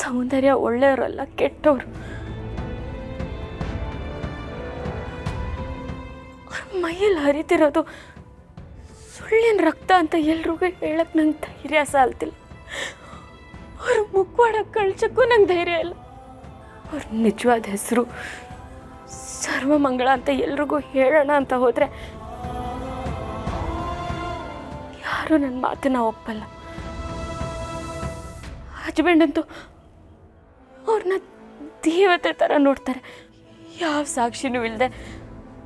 ಸೌಂದರ್ಯ ಒಳ್ಳೆಯವರಲ್ಲ, ಕೆಟ್ಟವರು. ಅವ್ರ ಮೈಯಲ್ಲಿ ಹರಿತಿರೋದು ಸುಳ್ಳಿನ ರಕ್ತ ಅಂತ ಎಲ್ರಿಗೂ ಹೇಳಕ್ಕೆ ನಂಗೆ ಧೈರ್ಯ ಸಾಲ್ತಿಲ್ಲ. ಅವ್ರ ಮುಖವಾಡ ಕಳ್ಸಕ್ಕೂ ನಂಗೆ ಧೈರ್ಯ ಇಲ್ಲ. ಅವ್ರ ನಿಜವಾದ ಹೆಸರು ಸರ್ವಮಂಗಳ ಅಂತ ಎಲ್ರಿಗೂ ಹೇಳೋಣ ಅಂತ ಹೋದರೆ ಯಾರೂ ನನ್ನ ಮಾತನ್ನ ಒಪ್ಪಲ್ಲ. ಹಸ್ಬೆಂಡಂತೂ ಅವ್ರನ್ನ ದೇವತೆ ಥರ ನೋಡ್ತಾರೆ. ಯಾವ ಸಾಕ್ಷಿನೂ ಇಲ್ಲದೆ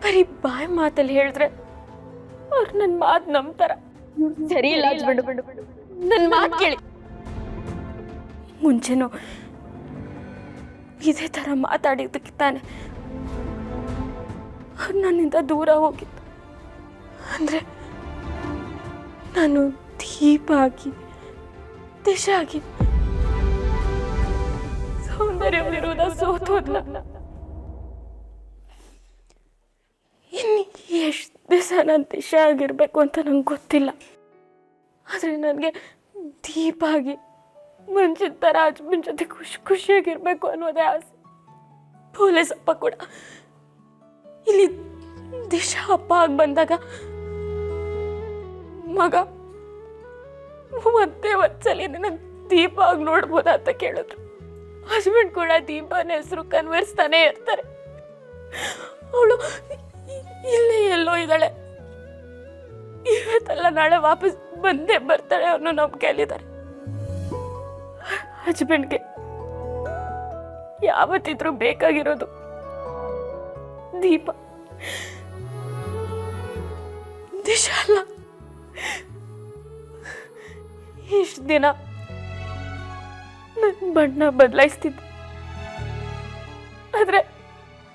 ಬರೀ ಬಾಯಿ ಮಾತಲ್ಲಿ ಹೇಳಿದ್ರೆ ಅವ್ರು ನನ್ನ ಮಾತು ನಂಬ್ತಾರ. ಸರಿ ಇಲ್ಲ ಹಸ್ಬೆಂಡ್, ನನ್ನ ಮಾತು ಕೇಳಿ. ಮುಂಚೆನೂ ಇದೇ ಥರ ಮಾತಾಡಿದ್ದಕ್ಕೆ ತಾನೆ ಅವ್ರು ನನ್ನಿಂದ ದೂರ ಹೋಗಿದ್ದು. ಅಂದರೆ ನಾನು ದೀಪ ಆಗಿ, ದಿಶ ಆಗಿ, ಸೌಂದರ್ಯ ವಿರೋಧ ಸೋತೋದ್ಲ. ಇನ್ನು ಎಷ್ಟು ದಿವಸ ನಾನು ದಿಶ ಆಗಿರಬೇಕು ಅಂತ ನಂಗೆ ಗೊತ್ತಿಲ್ಲ. ಆದರೆ ನನಗೆ ದೀಪ ಆಗಿ ಮುಂಚಿನ ಥರ ಹಸ್ಬೆಂಡ್ ಜೊತೆ ಖುಷಿಯಾಗಿರ್ಬೇಕು ಅನ್ನೋದೇ ಆಸೆ. ಪೊಲೀಸ್ ಅಪ್ಪ ಕೂಡ ಇಲ್ಲಿ ದಿಶಾ ಅಪ್ಪ ಆಗಿ ಬಂದಾಗ ಮಗ ಮತ್ತೆ ಒಂದ್ಸಲಿ ನನಗೆ ದೀಪ ಆಗಿ ನೋಡ್ಬೋದಾ ಅಂತ ಕೇಳಿದ್ರು. ಹಸ್ಬೆಂಡ್ ಕೂಡ ದೀಪನ ಹೆಸರು ಕನ್ವರ್ಸ್ತಾನೆ ಇರ್ತಾರೆ. ಅವಳು ಇಲ್ಲೇ ಎಲ್ಲೋ ಇದ್ದಾಳೆ, ಇವತ್ತೆಲ್ಲ ನಾಳೆ ವಾಪಸ್ ಬಂದೇ ಬರ್ತಾಳೆ ಅನ್ನೋ ನಂಬಿಕೆಯಲ್ಲಿದ್ದಾರೆ. ಹಸ್ಬೆಂಡ್ಗೆ ಯಾವತ್ತಿದ್ರೂ ಬೇಕಾಗಿರೋದು ದೀಪ, ದಿಶಾ ಅಲ್ಲ. ಇಷ್ಟು ದಿನ ನನ್ನ ಬಣ್ಣ ಬದಲಾಯಿಸ್ತಿದ್ದೆ, ಆದ್ರೆ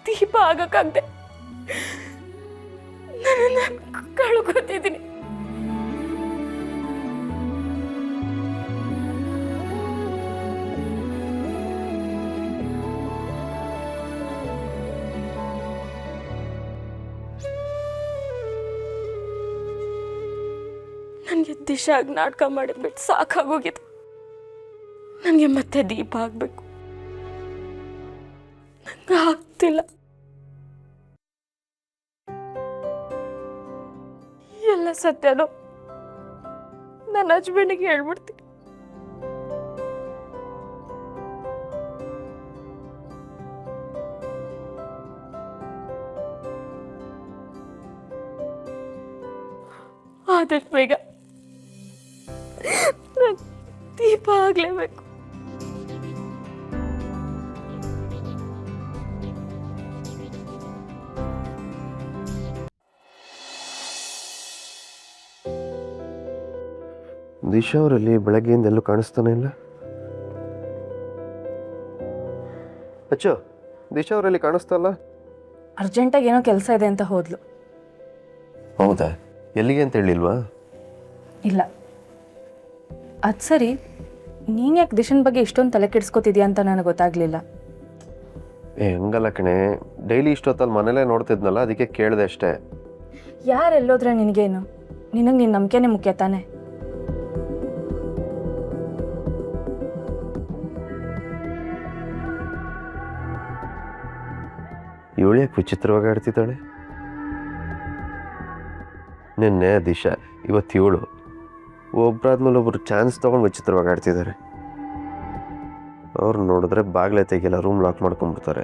ದೀಪ ಆಗಕ್ಕಾಗದೆ ನಾನು ಕಳ್ಕೊತಿದ್ದೀನಿ. ನನಗೆ ದಿಶಾಗಿ ನಾಟಕ ಮಾಡಿದ್ಬಿಟ್ಟು ಸಾಕಾಗೋಗಿದೆ. ನನಗೆ ಮತ್ತೆ ದೀಪ ಆಗಬೇಕು. ನಂಗೆ ಆಗ್ತಿಲ್ಲ. ಎಲ್ಲ ಸತ್ಯನೋ ನನ್ನ ಹಸ್ಬೆಂಡಿಗೆ ಹೇಳ್ಬಿಡ್ತೀನಿ. ಆದಷ್ಟು ಬೇಗ ದೀಪ ಆಗ್ಲೇಬೇಕು. ದಿಶಾ ಅವರಲ್ಲಿ ಬೆಳಗ್ಗೆಯಿಂದ ಎಲ್ಲೂ ಕಾಣಿಸ್ತಾನೆ ಇಲ್ಲ. ಅಚ್ಚೋ, ದಿಶಾ ಅವರಲ್ಲಿ ಕಾಣಿಸ್ತಾ ಇಲ್ಲ. ಅರ್ಜೆಂಟಾಗಿ ಏನೋ ಕೆಲಸ ಇದೆ ಅಂತ ಹೋದ್ಲು. ಹೌದಾ? ಎಲ್ಲಿಗೆ ಅಂತ ಹೇಳಿಲ್ವಾ? ಇಲ್ಲ. ಅದು ಸರಿ, ನೀನು ಯಾಕೆ ದಿಶನ್ ಬಗ್ಗೆ ಇಷ್ಟೊಂದು ತಲೆ ಕೆಡಿಸ್ಕೊತಿದ್ಯಾ ಅಂತ ನನಗೆ ಗೊತ್ತಾಗ್ಲಿಲ್ಲ. ಹಂಗಲ್ಲ ಕಣೆ, ಡೈಲಿ ಇಷ್ಟೊತ್ತಲ್ಲಿ ಮನೇಲೇ ನೋಡ್ತಿದ್ನಲ್ಲ, ಅದಕ್ಕೆ ಕೇಳಿದೆ ಅಷ್ಟೇ. ಯಾರೆಲ್ಲೋದ್ರೆ ನಿನಗೇನು? ನಿನಗೆ ನಿನ್ನ ನಂಬಿಕೆನೇ ಮುಖ್ಯ ತಾನೆ. ಇವಳು ಯಾಕೆ ವಿಚಿತ್ರವಾಗಿ ಆಡ್ತಿದ್ದಾಳೆ? ನಿನ್ನೆ ದಿಶಾ, ಇವತ್ತು ಇವಳು, ಒಬ್ಬರಾದ್ಮೇಲೆ ಒಬ್ಬರು ಚಾನ್ಸ್ ತೊಗೊಂಡು ವಿಚಿತ್ರವಾಗಿ ಆಡ್ತಿದ್ದಾರೆ. ಅವ್ರು ನೋಡಿದ್ರೆ ಬಾಗಿಲೆ ತೆಗಿಲ್ಲ, ರೂಮ್ ಲಾಕ್ ಮಾಡ್ಕೊಂಡ್ಬಿಡ್ತಾರೆ.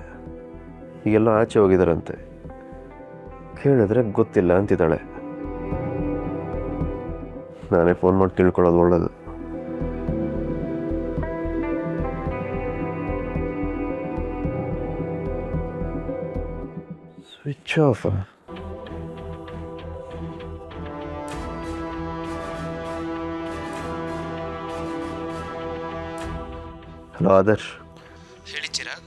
ಈಗೆಲ್ಲ ಆಚೆ ಹೋಗಿದಾರಂತೆ. ಕೇಳಿದ್ರೆ ಗೊತ್ತಿಲ್ಲ ಅಂತಿದ್ದಾಳೆ. ನಾನೇ ಫೋನ್ ಮಾಡಿ ತಿಳ್ಕೊಳ್ಳೋದು ಒಳ್ಳೇದು. Switch off. ಹಲೋ ಆದರ್ಶ್. ಹೇಳಿ ಚಿರಾಗ್.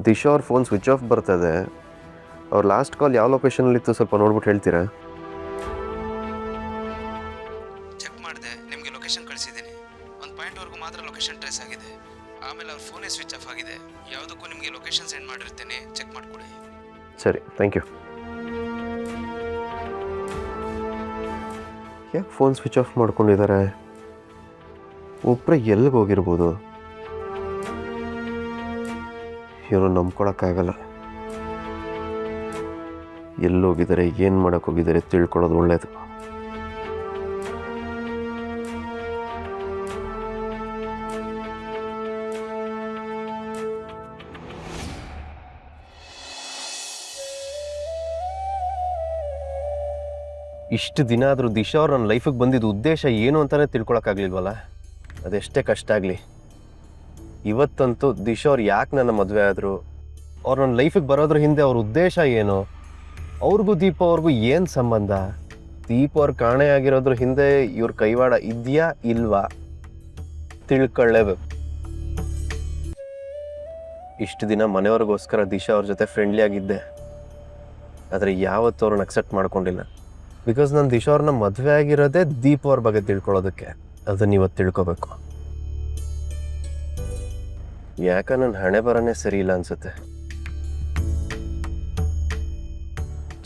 ದಿಶಾ ಅವ್ರ ಫೋನ್ ಸ್ವಿಚ್ ಆಫ್ ಬರ್ತದೆ. ಅವ್ರ ಲಾಸ್ಟ್ ಕಾಲ್ ಯಾವ ಲೊಕೇಶನಲ್ಲಿತ್ತು ಸ್ವಲ್ಪ ನೋಡ್ಬಿಟ್ಟು ಹೇಳ್ತೀರಾ? ಚೆಕ್ ಮಾಡಿದೆ, ನಿಮಗೆ ಲೊಕೇಶನ್ ಕಳಿಸಿದ್ದೀನಿ. ಒಂದು ಪಾಯಿಂಟ್ವರೆಗೂ ಮಾತ್ರ ಲೊಕೇಶನ್ ಟ್ರೇಸ್ ಆಗಿದೆ. ಆಮೇಲೆ ಅವ್ರ ಫೋನೇ ಸ್ವಿಚ್ ಆಫ್ ಆಗಿದೆ. ಯಾವುದಕ್ಕೂ ನಿಮಗೆ ಲೊಕೇಶನ್ ಸೆಂಡ್ ಮಾಡಿರ್ತೇನೆ, ಚೆಕ್ ಮಾಡಿಕೊಡಿ. ಸರಿ, ಥ್ಯಾಂಕ್ ಯು. ಯಾಕೆ ಫೋನ್ ಸ್ವಿಚ್ ಆಫ್ ಮಾಡ್ಕೊಂಡಿದ್ದಾರೆ? ಒಬ್ಬರೇ ಎಲ್ಲಿಗೆ ಹೋಗಿರ್ಬೋದು? ಇವರು ನಂಬ್ಕೊಳಕ್ಕಾಗಲ್ಲ. ಎಲ್ಲೋಗಿದ್ದಾರೆ, ಏನು ಮಾಡೋಕ್ಕೆ ಹೋಗಿದ್ದಾರೆ ತಿಳ್ಕೊಳ್ಳೋದು ಒಳ್ಳೆಯದು. ಇಷ್ಟು ದಿನ ಆದರೂ ದಿಶಾ ಅವ್ರು ನನ್ನ ಲೈಫಿಗೆ ಬಂದಿದ್ದು ಉದ್ದೇಶ ಏನು ಅಂತಲೇ ತಿಳ್ಕೊಳಕ್ಕಾಗ್ಲಿಲ್ವಲ್ಲ. ಅದೆಷ್ಟೇ ಕಷ್ಟ ಆಗಲಿ, ಇವತ್ತಂತೂ ದಿಶಾ ಅವ್ರು ಯಾಕೆ ನನ್ನ ಮದುವೆ ಆದರು, ಅವ್ರು ನನ್ನ ಲೈಫಿಗೆ ಬರೋದ್ರ ಹಿಂದೆ ಅವ್ರ ಉದ್ದೇಶ ಏನು, ಅವ್ರಿಗೂ ದೀಪ ಅವ್ರಿಗೂ ಏನು ಸಂಬಂಧ, ದೀಪ ಅವ್ರ ಕಾಣೆ ಆಗಿರೋದ್ರ ಹಿಂದೆ ಇವ್ರ ಕೈವಾಡ ಇದೆಯಾ ಇಲ್ವಾ ತಿಳ್ಕೊಳ್ಳೇಬೇಕು. ಇಷ್ಟು ದಿನ ಮನೆಯವ್ರಿಗೋಸ್ಕರ ದಿಶಾ ಅವ್ರ ಜೊತೆ ಫ್ರೆಂಡ್ಲಿ ಆಗಿದ್ದೆ, ಆದರೆ ಯಾವತ್ತೂ ಅವ್ರನ್ನ ಅಕ್ಸೆಪ್ಟ್ ಮಾಡ್ಕೊಂಡಿಲ್ಲ. ಬಿಕಾಸ್ ನಾನು ದಿಶಾ ಅವ್ರನ್ನ ಮದುವೆ ಆಗಿರೋದೇ ದೀಪ ಅವ್ರ ಬಗ್ಗೆ ತಿಳ್ಕೊಳ್ಳೋದಕ್ಕೆ. ಅದನ್ನು ಇವತ್ತು ತಿಳ್ಕೊಬೇಕು. ಯಾಕ ನನ್ನ ಹಣೆ ಬರನೇ ಸರಿ ಇಲ್ಲ ಅನ್ಸುತ್ತೆ.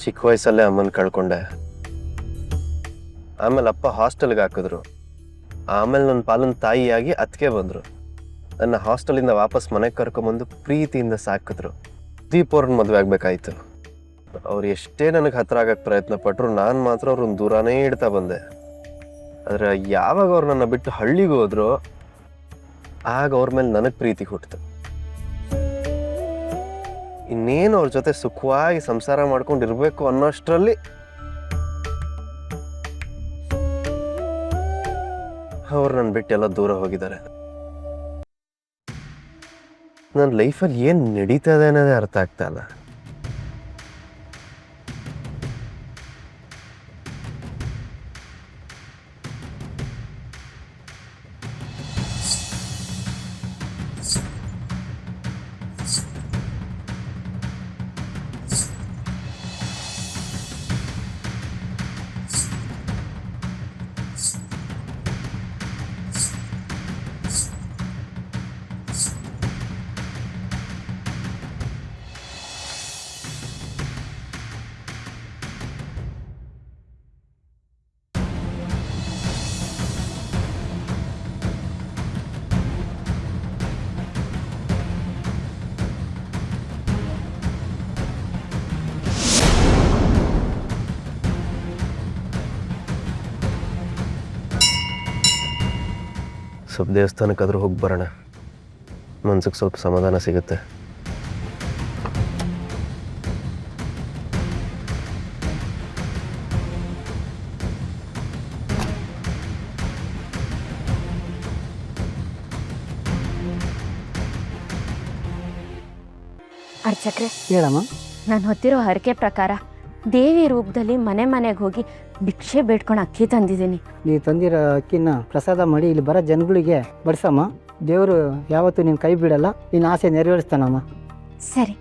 ಚಿಕ್ಕ ವಯಸ್ಸಲ್ಲೇ ಅಮ್ಮನ ಕಳ್ಕೊಂಡೆ. ಆಮೇಲೆ ಅಪ್ಪ ಹಾಸ್ಟೆಲ್ಗೆ ಹಾಕಿದ್ರು. ಆಮೇಲೆ ನನ್ನ ಪಾಲನ ತಾಯಿಯಾಗಿ ಅತ್ತಿಗೆ ಬಂದರು. ನನ್ನ ಹಾಸ್ಟೆಲಿಂದ ವಾಪಸ್ ಮನೆಗೆ ಕರ್ಕೊಂಬಂದು ಪ್ರೀತಿಯಿಂದ ಸಾಕಿದ್ರು. ದೀಪ ಅವ್ರನ್ನ ಮದುವೆ ಆಗಬೇಕಾಯ್ತು. ಅವ್ರು ಎಷ್ಟೇ ನನಗೆ ಹತ್ರ ಆಗಕ್ಕೆ ಪ್ರಯತ್ನ ಪಟ್ಟರು, ನಾನು ಮಾತ್ರ ಅವ್ರನ್ನ ದೂರನೇ ಇಡ್ತಾ ಬಂದೆ. ಆದರೆ ಯಾವಾಗ ಅವ್ರು ನನ್ನ ಬಿಟ್ಟು ಹಳ್ಳಿಗೆ ಹೋದ್ರು, ಆಗ ಅವ್ರ ಮೇಲೆ ನನಗೆ ಪ್ರೀತಿ ಹುಟ್ಟಿತು. ಇನ್ನೇನು ಅವ್ರ ಜೊತೆ ಸುಖವಾಗಿ ಸಂಸಾರ ಮಾಡ್ಕೊಂಡಿರ್ಬೇಕು ಅನ್ನೋಷ್ಟರಲ್ಲಿ ಅವ್ರು ನನ್ನ ಬಿಟ್ಟು ಎಲ್ಲ ದೂರ ಹೋಗಿದ್ದಾರೆ. ನನ್ನ ಲೈಫಲ್ಲಿ ಏನು ನಡೀತಾ ಇದೆ ಅನ್ನೋದೇ ಅರ್ಥ ಆಗ್ತಾ ಇಲ್ಲ. ಸ್ವಲ್ಪ ದೇವಸ್ಥಾನಕ್ಕಾದ್ರೂ ಹೋಗಿ ಬರೋಣ, ಮನ್ಸಿಗೆ ಸ್ವಲ್ಪ ಸಮಾಧಾನ ಸಿಗುತ್ತೆ. ಅರ್ಚಕ್ರೆ, ಹೇಳಮ್ಮ. ನಾನು ಹೊತ್ತಿರೋ ಹರಕೆ ಪ್ರಕಾರ ದೇವಿ ರೂಪದಲ್ಲಿ ಮನೆ ಮನೆಗೆ ಹೋಗಿ ಭಿಕ್ಷೆ ಬೇಡ್ಕೊಂಡು ಅಕ್ಕಿ ತಂದಿದ್ದೀನಿ. ನೀ ತಂದಿರೋ ಅಕ್ಕಿನ ಪ್ರಸಾದ ಮಾಡಿ ಇಲ್ಲಿ ಬರೋ ಜನಗಳಿಗೆ ಬಡಿಸಮ್ಮ. ದೇವರು ಯಾವತ್ತೂ ನಿನ್ನ ಕೈ ಬಿಡಲ್ಲ, ನಿನ್ನ ಆಸೆ ನೆರವೇರಿಸ್ತಾನಮ್ಮ. ಸರಿ,